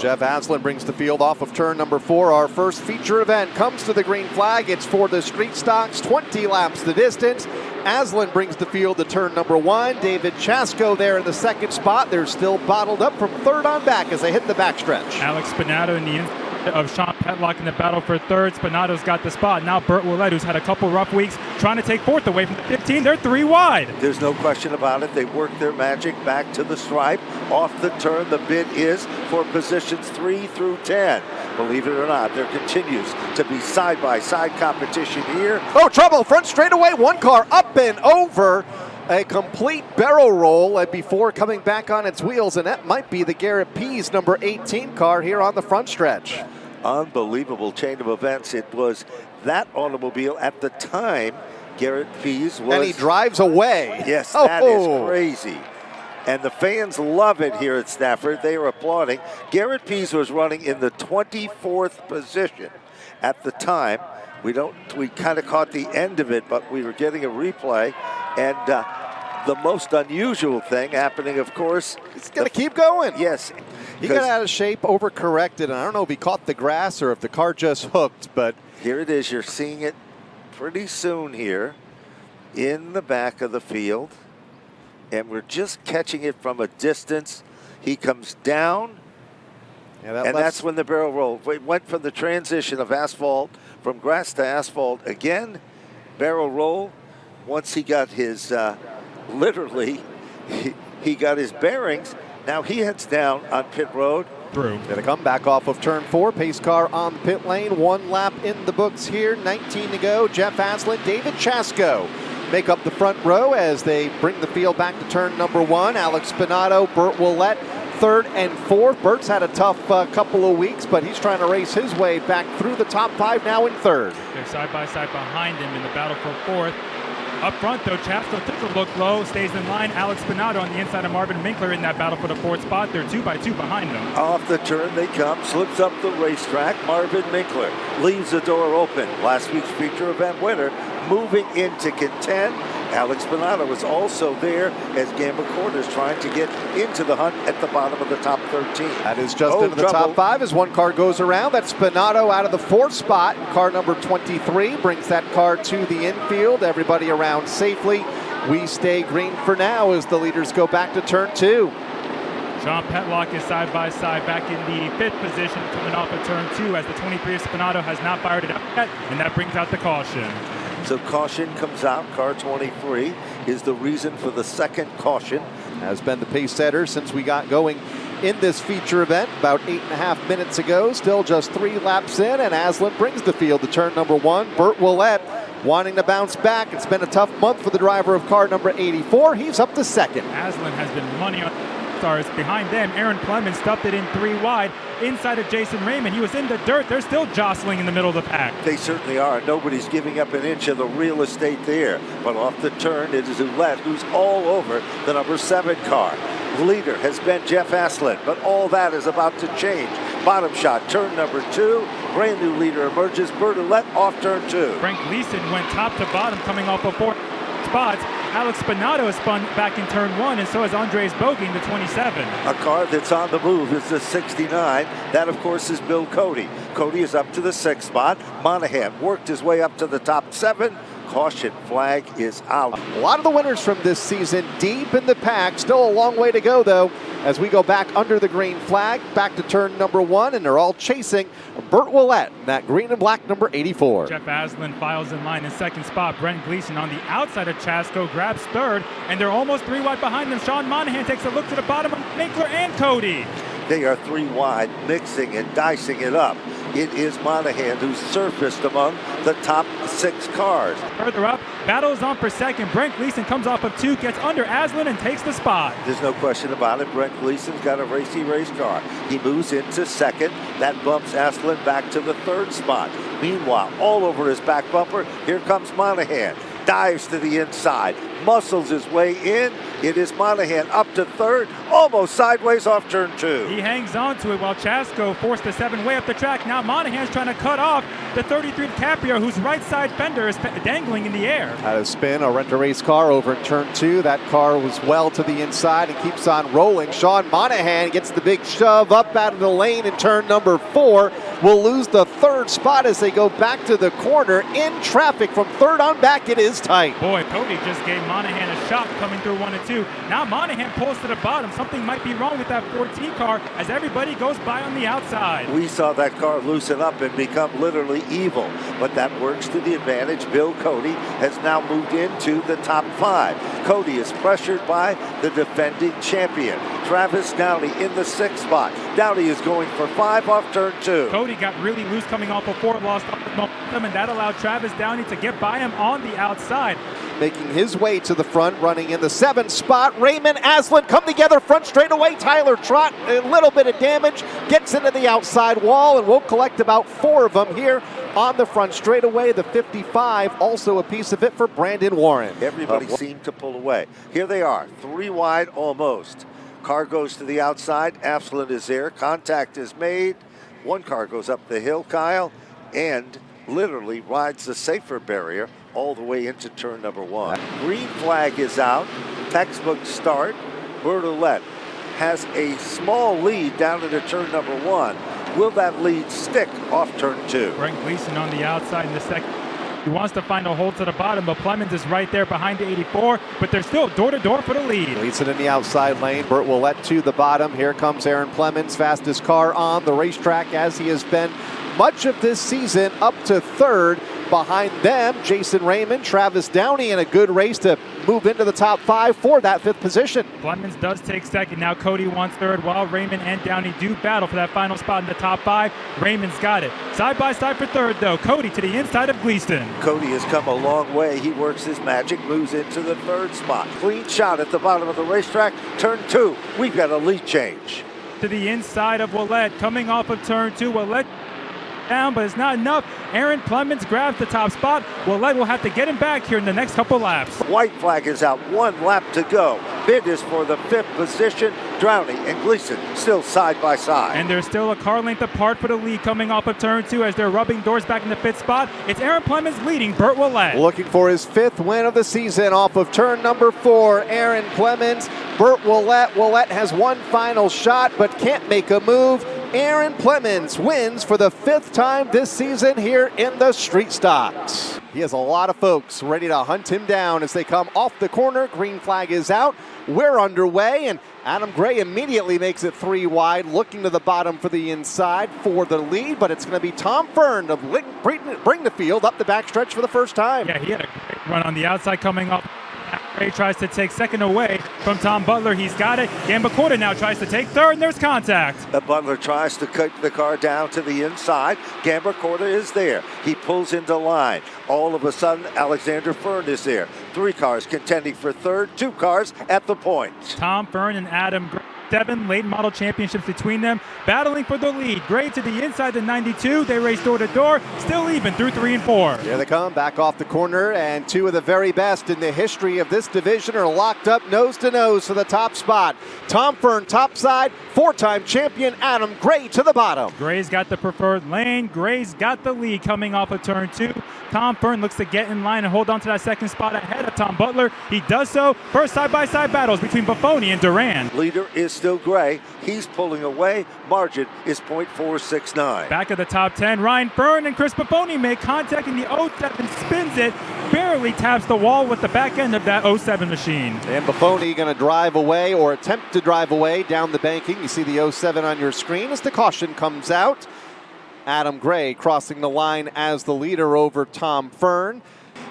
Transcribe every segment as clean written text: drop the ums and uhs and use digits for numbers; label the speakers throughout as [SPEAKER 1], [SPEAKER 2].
[SPEAKER 1] Jeff Aslan brings the field off of turn number 4. Our first feature event comes to the green flag. It's for the street stocks, 20 laps the distance. Aslan brings the field to turn number 1. David Chasko there in the second spot. They're still bottled up from third on back as they hit the backstretch.
[SPEAKER 2] Alex Spinato in the inside of Sean Petlock in the battle for third. Spinato's got the spot. Now Burt Willett, who's had a couple rough weeks, trying to take fourth away from the 15. They're 3 wide.
[SPEAKER 3] There's no question about it. They work their magic back to the stripe. Off the turn, the bid is for positions 3 through 10. Believe it or not, there continues to be side-by-side competition here.
[SPEAKER 1] Oh, trouble. Front straightaway. One car up and over. A complete barrel roll before coming back on its wheels, and that might be the Garrett Pease number 18 car here on the front stretch.
[SPEAKER 3] Unbelievable chain of events. It was that automobile at the time Garrett Pease was.
[SPEAKER 1] And he drives away.
[SPEAKER 3] Yes, that is crazy. And the fans love it here at Stafford. They are applauding. Garrett Pease was running in the 24th position at the time. We kind of caught the end of it, but we were getting a replay. And the most unusual thing happening, of course.
[SPEAKER 1] He's going to keep going.
[SPEAKER 3] Yes.
[SPEAKER 1] He got out of shape, overcorrected, and I don't know if he caught the grass or if the car just hooked, but.
[SPEAKER 3] Here it is. You're seeing it pretty soon here in the back of the field. And we're just catching it from a distance. He comes down, and that's when the barrel roll. We went from the transition of asphalt, from grass to asphalt again, barrel roll. Once he got his, literally, he got his bearings. Now he heads down on pit road.
[SPEAKER 1] Gonna come back off of turn 4. Pace car on the pit lane. 1 lap in the books here. 19 to go. Jeff Aslan, David Chasko make up the front row as they bring the field back to turn number 1. Alex Spinato, Burt Willett, 3rd and 4th. Burt's had a tough couple of weeks, but he's trying to race his way back through the top 5 now in 3rd.
[SPEAKER 2] They're side by side behind him in the battle for 4th. Up front, though, Chasko took a look low, stays in line. Alex Spinato on the inside of Marvin Winkler in that battle for the 4th spot. They're 2 by 2 behind them.
[SPEAKER 3] Off the turn they come, slips up the racetrack. Marvin Winkler leaves the door open. Last week's feature event winner moving in to contend. Alex Spinato was also there as Gamble Court is trying to get into the hunt at the bottom of the top 13.
[SPEAKER 1] That is just into the top 5 as one car goes around. That's Spinato out of the 4th spot. Car number 23 brings that car to the infield. Everybody around safely. We stay green for now as the leaders go back to turn 2.
[SPEAKER 2] Sean Petlock is side by side back in the 5th position coming off of turn 2 as the 23 of Spinato has not fired it out yet, and that brings out the caution.
[SPEAKER 3] So caution comes out. Car 23 is the reason for the second caution.
[SPEAKER 1] Has been the pace setter since we got going in this feature event about 8.5 minutes ago. Still just 3 laps in, and Aslan brings the field to turn number 1. Burt Willett wanting to bounce back. It's been a tough month for the driver of car number 84. He's up to 2nd.
[SPEAKER 2] Aslan has been money on stars. Behind them, Aaron Clemens stuffed it in 3 wide. Inside of Jason Raymond, he was in the dirt. They're still jostling in the middle of the pack.
[SPEAKER 3] They certainly are. Nobody's giving up an inch of the real estate there. But off the turn, it is Ouellette who's all over the number 7 car. Leader has been Jeff Aslan, but all that is about to change. Bottom shot, turn number 2. Brand new leader emerges. Burt Ouellette off turn 2.
[SPEAKER 2] Frank Gleason went top to bottom, coming off of 4 spots. Alex Spinato has spun back in turn 1, and so has Andres Bogie, the 27.
[SPEAKER 3] A car that's on the move is the 69. That, of course, is Bill Cody. Cody is up to the 6th spot. Monahan worked his way up to the top 7. Caution flag is out.
[SPEAKER 1] A lot of the winners from this season deep in the pack. Still a long way to go, though, as we go back under the green flag, back to turn number 1, and they're all chasing Burt Willett, that green and black number 84.
[SPEAKER 2] Jeff Aslan files in line in 2nd spot. Brent Gleason on the outside of Chasko grabs 3rd, and they're almost 3 wide behind them. Sean Monahan takes a look to the bottom of Winkler and Cody.
[SPEAKER 3] They are 3 wide, mixing and dicing it up. It is Monahan who's surfaced among the top 6 cars.
[SPEAKER 2] Further up, battle is on for 2nd. Brent Gleason comes off of 2, gets under Aslan and takes the spot.
[SPEAKER 3] There's no question about it. Brent Gleason's got a racy race car. He moves into 2nd. That bumps Aslan back to the 3rd spot. Meanwhile, all over his back bumper, here comes Monahan. dives to the inside, muscles his way in. It is Monahan up to third, almost sideways off turn 2.
[SPEAKER 2] He hangs on to it while Chasko forced the 7 way up the track. Now Monahan's trying to cut off the 33 DiCaprio, whose right side fender is dangling in the air.
[SPEAKER 1] Out of spin, a rent-a-race car over in turn 2. That car was well to the inside and keeps on rolling. Sean Monahan gets the big shove up out of the lane in turn number 4. Will lose the 3rd spot as they go back to the corner in traffic. From 3rd on back, it is tight.
[SPEAKER 2] Boy, Cody just gave Monahan a shot coming through 1 and 2. Now Monahan pulls to the bottom. Something might be wrong with that 14 car as everybody goes by on the outside.
[SPEAKER 3] We saw that car loosen up and become literally evil, but that works to the advantage. Bill Cody has now moved into the top 5. Cody is pressured by the defending champion, Travis Downey, in the 6th spot. Downey is going for 5 off turn 2.
[SPEAKER 2] Cody got really loose coming off of 4, lost all his momentum, and that allowed Travis Downey to get by him on the outside.
[SPEAKER 1] Making his way to the front, running in the 7th spot. Raymond Aslan come together front straightaway. Tyler Trott, a little bit of damage, gets into the outside wall, and we'll collect about 4 of them here on the front straightaway. The 55, also a piece of it for Brandon Warren.
[SPEAKER 3] Everybody seemed to pull away. Here they are, 3 wide almost. Car goes to the outside. Aslan is there. Contact is made. 1 car goes up the hill, Kyle, and literally rides the safer barrier all the way into turn number 1. Green flag is out. Textbook start. Bertolette has a small lead down into turn number 1. Will that lead stick off turn 2?
[SPEAKER 2] Brent Gleason on the outside in the second. He wants to find a hole to the bottom, but Plemons is right there behind the 84, but they're still door-to-door for the lead.
[SPEAKER 1] Leads it in the outside lane. Burt Willett to the bottom. Here comes Aaron Plemons, fastest car on the racetrack as he has been much of this season, up to 3rd. Behind them, Jason Raymond, Travis Downey in a good race to move into the top 5 for that 5th position.
[SPEAKER 2] Plemons does take 2nd. Now Cody wants 3rd while Raymond and Downey do battle for that final spot in the top 5. Raymond's got it. Side by side for 3rd though. Cody to the inside of Gleason.
[SPEAKER 3] Cody has come a long way. He works his magic, moves into the 3rd spot. Clean shot at the bottom of the racetrack. Turn 2, we've got a lead change.
[SPEAKER 2] To the inside of Willett, coming off of turn 2. Willett down, but it's not enough. Aaron Plemons grabs the top spot. Willett will have to get him back here in the next couple laps.
[SPEAKER 3] White flag is out, 1 lap to go. Bid is for the 5th position. Downey and Gleason still side by side.
[SPEAKER 2] And there's still a car length apart for the lead coming off of turn 2 as they're rubbing doors back in the 5th spot. It's Aaron Plemons leading Burt Willett.
[SPEAKER 1] Looking for his 5th win of the season off of turn number 4. Aaron Plemons, Burt Willett. Willett has 1 final shot but can't make a move. Aaron Plemons wins for the 5th time this season here in the street stocks. He has a lot of folks ready to hunt him down as they come off the corner. Green flag is out. We're underway, and Adam Gray immediately makes it 3 wide, looking to the bottom for the inside for the lead, but it's going to be Tom Fern to bring the field up the backstretch for the first time.
[SPEAKER 2] Yeah, he had a great run on the outside coming up. Gray tries to take 2nd away from Tom Butler. He's got it. Gambacorta now tries to take 3rd, and there's contact.
[SPEAKER 3] Butler tries to cut the car down to the inside. Gambacorta is there. He pulls into line. All of a sudden, Alexander Fern is there. 3 cars contending for 3rd, 2 cars at the point.
[SPEAKER 2] Tom Fern and Adam Gray. 7 late model championships between them, battling for the lead. Gray to the inside the 92. They race door to door, still even through 3 and 4.
[SPEAKER 1] Here they come, back off the corner, and 2 of the very best in the history of this division are locked up nose to nose for the top spot. Tom Fern topside, 4-time champion Adam Gray to the bottom.
[SPEAKER 2] Gray's got the preferred lane. Gray's got the lead coming off of turn 2. Tom Fern looks to get in line and hold on to that 2nd spot ahead of Tom Butler. He does so. First side-by-side battles between Buffoni and Duran.
[SPEAKER 3] Leader is still Gray. He's pulling away. Margin is .469.
[SPEAKER 2] Back of the top 10, Ryan Fern and Chris Buffoni make contact in the 07, spins it, barely taps the wall with the back end of that 07 machine.
[SPEAKER 1] And Buffoni going to drive away or attempt to drive away down the banking. You see the 07 on your screen as the caution comes out. Adam Gray crossing the line as the leader over Tom Fern.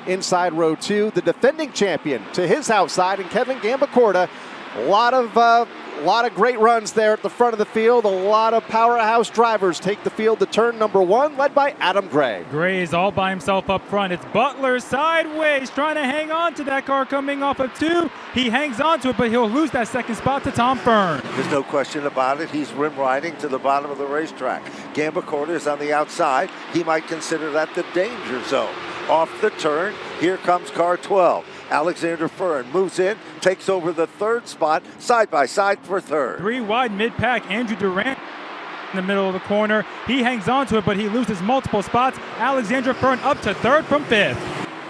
[SPEAKER 1] Inside row 2, the defending champion to his outside, and Kevin Gambacorta. A lot of great runs there at the front of the field. A lot of powerhouse drivers take the field to turn number 1, led by Adam Gray.
[SPEAKER 2] Gray is all by himself up front. It's Butler sideways, trying to hang on to that car coming off of 2. He hangs on to it, but he'll lose that 2nd spot to Tom Fern.
[SPEAKER 3] There's no question about it. He's rim riding to the bottom of the racetrack. Gambacorta is on the outside. He might consider that the danger zone. off the turn. Here comes car 12. Alexander Fern moves in, takes over the third spot, side by side for third.
[SPEAKER 2] 3 wide mid-pack. Andrew Durant in the middle of the corner. He hangs on to it, but he loses multiple spots. Alexander Fern up to third from fifth.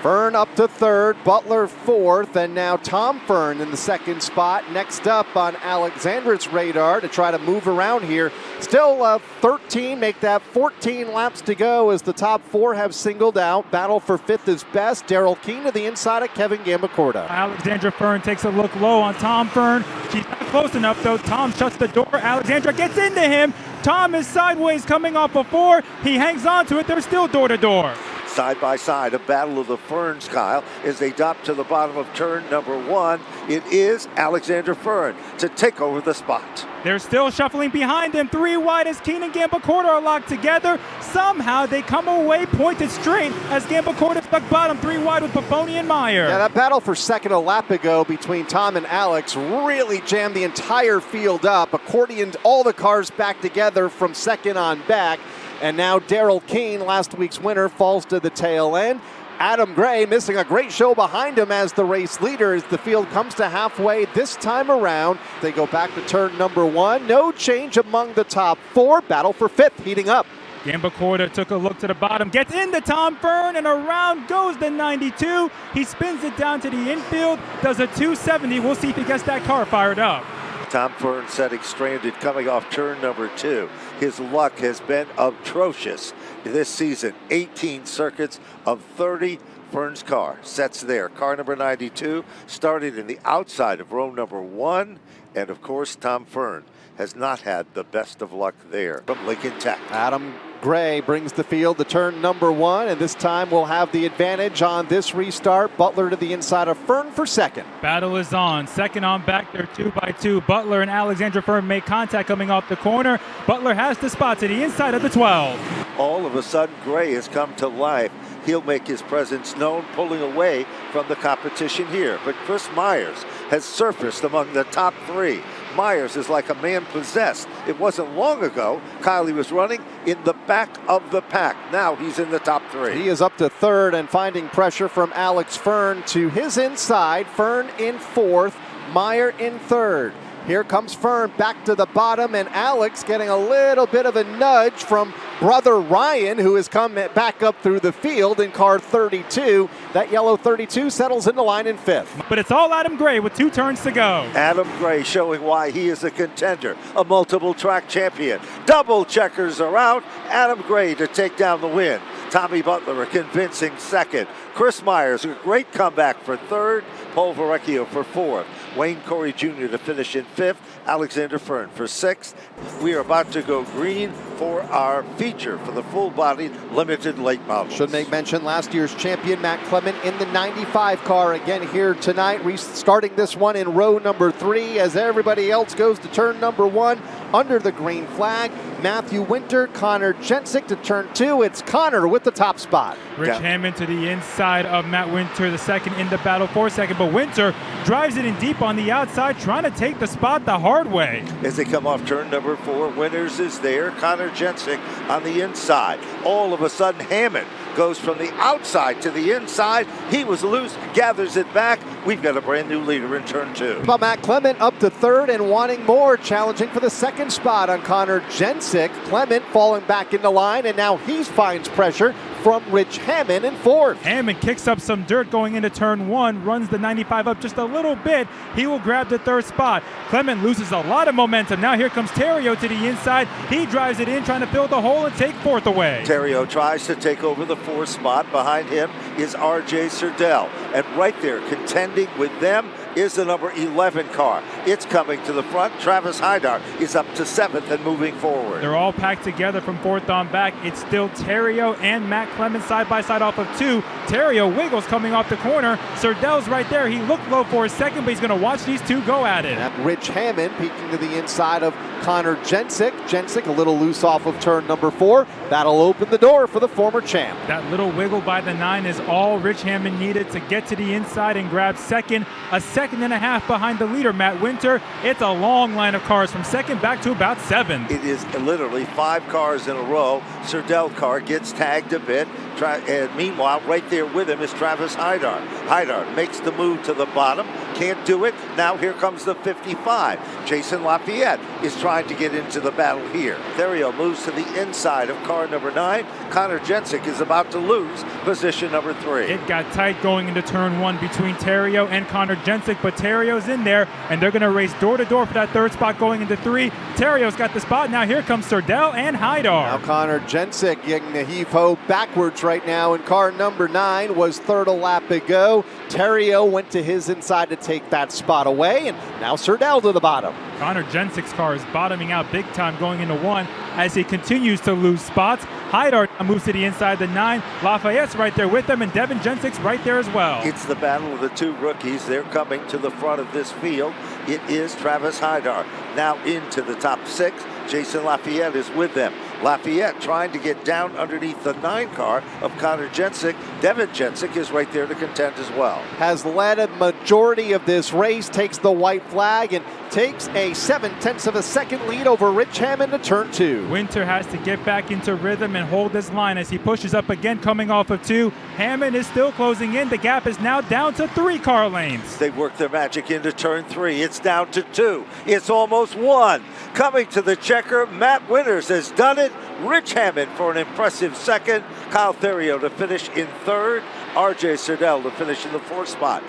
[SPEAKER 1] Fern up to third, Butler fourth, and now Tom Fern in the second spot. Next up on Alexander's radar to try to move around here. Still 13, make that 14 laps to go as the top 4 have singled out. Battle for fifth is best. Daryl Keene to the inside of Kevin Gambacorta.
[SPEAKER 2] Alexandra Fern takes a look low on Tom Fern. She's not close enough though. Tom shuts the door. Alexandra gets into him. Tom is sideways coming off of 4. He hangs on to it. They're still door to door.
[SPEAKER 3] Side by side, a battle of the Ferns, Kyle, as they drop to the bottom of turn number 1. It is Alexander Fern to take over the spot.
[SPEAKER 2] They're still shuffling behind him. 3 wide as Keene and Gambacorta are locked together. Somehow they come away pointed straight as Gambacorta stuck bottom 3 wide with Buffoni and Meyer.
[SPEAKER 1] Yeah, that battle for second a lap ago between Tom and Alex really jammed the entire field up, accordioned all the cars back together from second on back. And now Daryl Keene, last week's winner, falls to the tail end. Adam Gray missing a great show behind him as the race leader as the field comes to halfway this time around. They go back to turn number 1. No change among the top 4. Battle for fifth heating up.
[SPEAKER 2] Gambacorta took a look to the bottom, gets into Tom Fern, and around goes the 92. He spins it down to the infield, does a 270. We'll see if he gets that car fired up.
[SPEAKER 3] Tom Fern setting stranded coming off turn number 2. His luck has been atrocious this season. 18 circuits of 30. Fern's car sets there. Car number 92 started in the outside of row number 1. And of course, Tom Fern has not had the best of luck there from Lincoln Tech.
[SPEAKER 1] Adam Gray brings the field to turn number 1, and this time we'll have the advantage on this restart. Butler to the inside of Fern for second.
[SPEAKER 2] Battle is on. Second on back, they're 2 by 2. Butler and Alexandra Fern make contact coming off the corner. Butler has the spot to the inside of the 12.
[SPEAKER 3] All of a sudden, Gray has come to life. He'll make his presence known, pulling away from the competition here. But Chris Myers has surfaced among the top 3. Myers is like a man possessed. It wasn't long ago Kylie was running in the back of the pack. Now he's in the top 3.
[SPEAKER 1] He is up to third and finding pressure from Alex Fern to his inside. Fern in fourth, Meyer in third. Here comes Fern back to the bottom, and Alex getting a little bit of a nudge from brother Ryan, who has come back up through the field in car 32. That yellow 32 settles into line in fifth.
[SPEAKER 2] But it's all Adam Gray with 2 turns to go.
[SPEAKER 3] Adam Gray showing why he is a contender, a multiple track champion. Double checkers are out. Adam Gray to take down the win. Tommy Butler a convincing second. Chris Myers a great comeback for third. Paul Verrecchio for fourth. Wayne Corey Jr. to finish in fifth. Alexander Fern for sixth. We are about to go green for our feature for the full-bodied limited late models.
[SPEAKER 1] Should make mention last year's champion Matt Clement in the 95 car again here tonight, restarting this one in row number 3 as everybody else goes to turn number 1 under the green flag. Matthew Winter, Connor Jensick to turn 2. It's Connor with the top spot.
[SPEAKER 2] Rich Hammond to the inside of Matt Winter, the second in the battle for second, but Winter drives it in deep on the outside, trying to take the spot the hard way.
[SPEAKER 3] As they come off turn number 4, Winters is there. Connor Jensick on the inside. All of a sudden, Hammond goes from the outside to the inside. He was loose, gathers it back. We've got a brand new leader in turn 2.
[SPEAKER 1] But Matt Clement up to third and wanting more, challenging for the second spot on Connor Jensick. Clement falling back into line, and now he finds pressure from Rich Hammond in fourth.
[SPEAKER 2] Hammond kicks up some dirt going into turn 1, runs the 95 up just a little bit. He will grab the third spot. Clement loses a lot of momentum. Now here comes Terrio to the inside. He drives it in, trying to fill the hole and take fourth away.
[SPEAKER 3] Terrio tries to take over the fourth spot. Behind him is R.J. Serdell. And right there, contending with them, is the number 11 car. It's coming to the front. Travis Hydar is up to 7th and moving forward.
[SPEAKER 2] They're all packed together from 4th on back. It's still Terrio and Matt Clement side by side off of 2. Terrio wiggles coming off the corner. Serdell's right there. He looked low for a second, but he's going to watch these 2 go at it.
[SPEAKER 1] And Rich Hammond peeking to the inside of Connor Jensick. Jensick a little loose off of turn number 4. That'll open the door for the former champ.
[SPEAKER 2] That little wiggle by the 9 is all Rich Hammond needed to get to the inside and grab second. A second and a half behind the leader, Matt Winter. It's a long line of cars from second back to about 7.
[SPEAKER 3] It is literally 5 cars in a row. Serdell car gets tagged a bit. And meanwhile, right there with him is Travis Hydar. Hydar makes the move to the bottom. Can't do it. Now here comes the 55. Jason Lafayette is trying to get into the battle here. Therio moves to the inside of car number 9. Connor Jensick is about to lose position number 3.
[SPEAKER 2] It got tight going into turn 1 between Therio and Connor Jensick, but Terrio's in there, and they're going to race door to door for that third spot going into 3. Terrio's got the spot. Now here comes Serdell and Hydar.
[SPEAKER 1] Now Connor Jensick getting the heave-ho backwards right now in car number 9. Was third a lap ago. Therio went to his inside to take that spot away, and now Serdell to the bottom.
[SPEAKER 2] Connor Jensick's car is bottoming out big time going into 1 as he continues to lose spots. Hydar moves to the inside the 9. Lafayette's right there with him, and Devin Jensick's right there as well.
[SPEAKER 3] It's the battle of the 2 rookies. They're coming to the front of this field. It is Travis Hydar now into the top 6. Jason Lafayette is with them. Lafayette trying to get down underneath the 9 car of Connor Jensick. Devin Jensick is right there to contend as well.
[SPEAKER 1] Has led a majority of this race, takes the white flag, and takes a 0.7 of a second lead over Rich Hammond to turn 2.
[SPEAKER 2] Winter has to get back into rhythm and hold his line as he pushes up again coming off of 2. Hammond is still closing in. The gap is now down to 3 car lanes.
[SPEAKER 3] They work their magic into turn 3. It's down to 2. It's almost 1. Coming to the checker, Matt Winters has done it. Rich Hammond for an impressive second. Kyle Therio to finish in 3rd. RJ Serdell to finish in the 4th spot.